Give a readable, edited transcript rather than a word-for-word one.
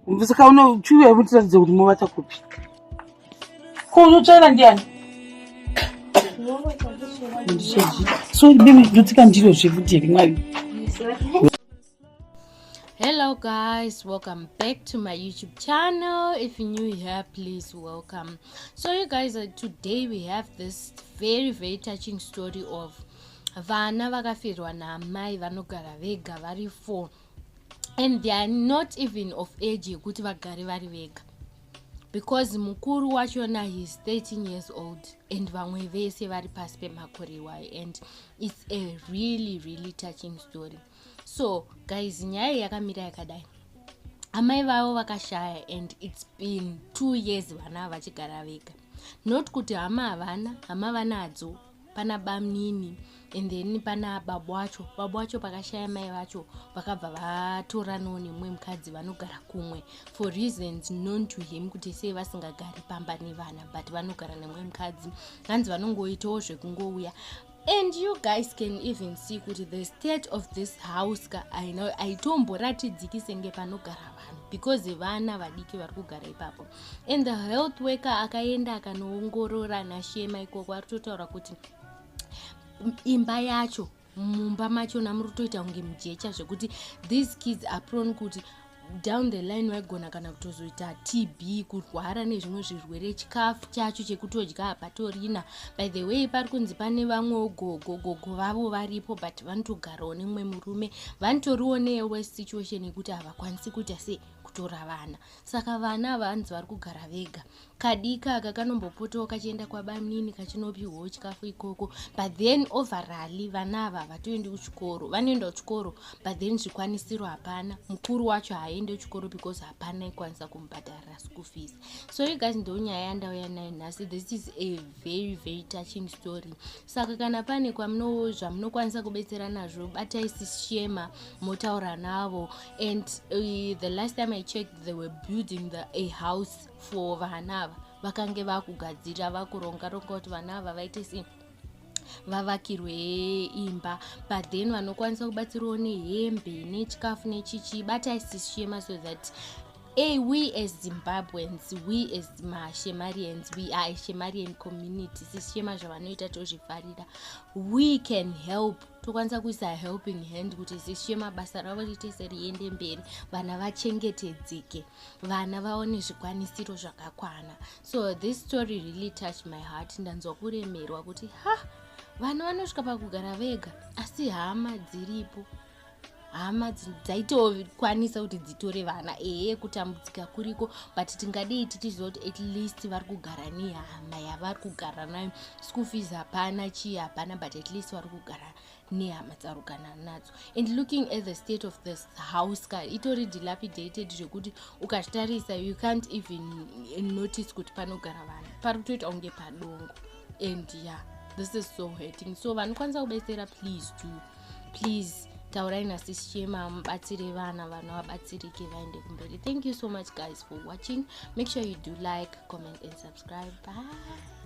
Saka unochiuya mutiratidze kuti movata kupi ko unotsvaira ndiani so baby ndotsika ndiro zvekudheri mwari. Hello guys, welcome back to my YouTube channel. If you're new here, please welcome. So you guys, today we have this very touching story of vana vakafirwa namai vanogara vega vari 4 and they are not even of age yekuti vagare vari vega, because mukuru wachona is 13 years old and vamwe vese vari pasi pemakore iwayo, and it's a really touching story. So guys, nyaya yakamira yakadai, amai vavo vakashaya and it's been 2 years vana vachigara vega. Not kuti hama havana, hama vanadzo, pana bamnini and then pana babu vacho pakashaya mai vacho vakabva vatoranawo nemumwe mukadzi vanogara kumwe for reasons known to him, kuti sei vasingagari pamba nevana but vanogara nemumwe mukadzi, hanzi vanongoitawo zvekungouya. And you guys can even see kuti the state of this house aitomboratidziki senge panogara vanhu because vana vadiki vari kugara ipapo. And the health worker akaenda akanoongorora nashema ikoko aritotaura kuti imba yacho mumba machona murutoita kunge mujecha zvekuti these kids are prone kuti down the line vaigona kana kutozoita TB, kurwara nezvimwe zvirwere. Chikafu chacho chekutodya hapatorina. By the way, pari kunzi pane vamwe gogo vavo varipo but vanotogarawo nemumwe murume, vanotoriwo neworst situation yekuti havakwanisi kuita sei kutora vana. Saka vana ava hanzi vari kugara vega. Kadika aka kanombopotawo kachienda kwabamnini kachinopiwawo chikafu ikoko, but then overall vana ava havatoendi kuchikoro. Vanoenda kuchikoro but then zvikwanisiro hapana. Mukuru wacho haaende kuchikoro because hapana ikwanisa kumubhadharira school fees. So you guys, ndo nyaya yandauya nayo nhasi. This is a very touching story. Saka kana pane zvamunokwanisa kubetsera nazvo, batai Shema motaura navo. And the last time I checked, they were building a house for vana vakange vakugadzira vakuronga kuti vana ava vaite sei vavakirwe imba, but then vanokwanisa kubatsirawo nehembe nechikafu nechichi. Batai Shema so that we as Zimbabweans, we as Shemarians, we are a Shemarian community. Shema zvavanoita tozvifarira, we can help. Tokwanisa kuisa helping hand kuti Shema basa ravo ritese riende mberi, vana vachengetedzeke, vana vaone zvikwanisiro zvakakwana. So this story really touched my heart. Ndanzwa kuremerwa kuti vana vanosvika pakugara vega asi hama dziripo, hama dzaitokwanisa kuti dzitore vana. Kutambudzika kuriko, but tingadei tichiziva kuti at least vari kugara nehama yavari kugara nayo. School fees hapana, chii hapana, but at least vari kugara nehama dzarugana nadzo. And looking at the state of this house, itori dilapidated zvekuti ukatarisa you can't even notice kuti panogara vanhu, pari kutoita kunge padongo. And yeah, this is so hurting. So vanokwanisa kubetsera, please taurai naSishema mubatsire vana vabatsirike vaende kumberi. Thank you so much guys for watching. Make sure you do like, comment and subscribe. Bye.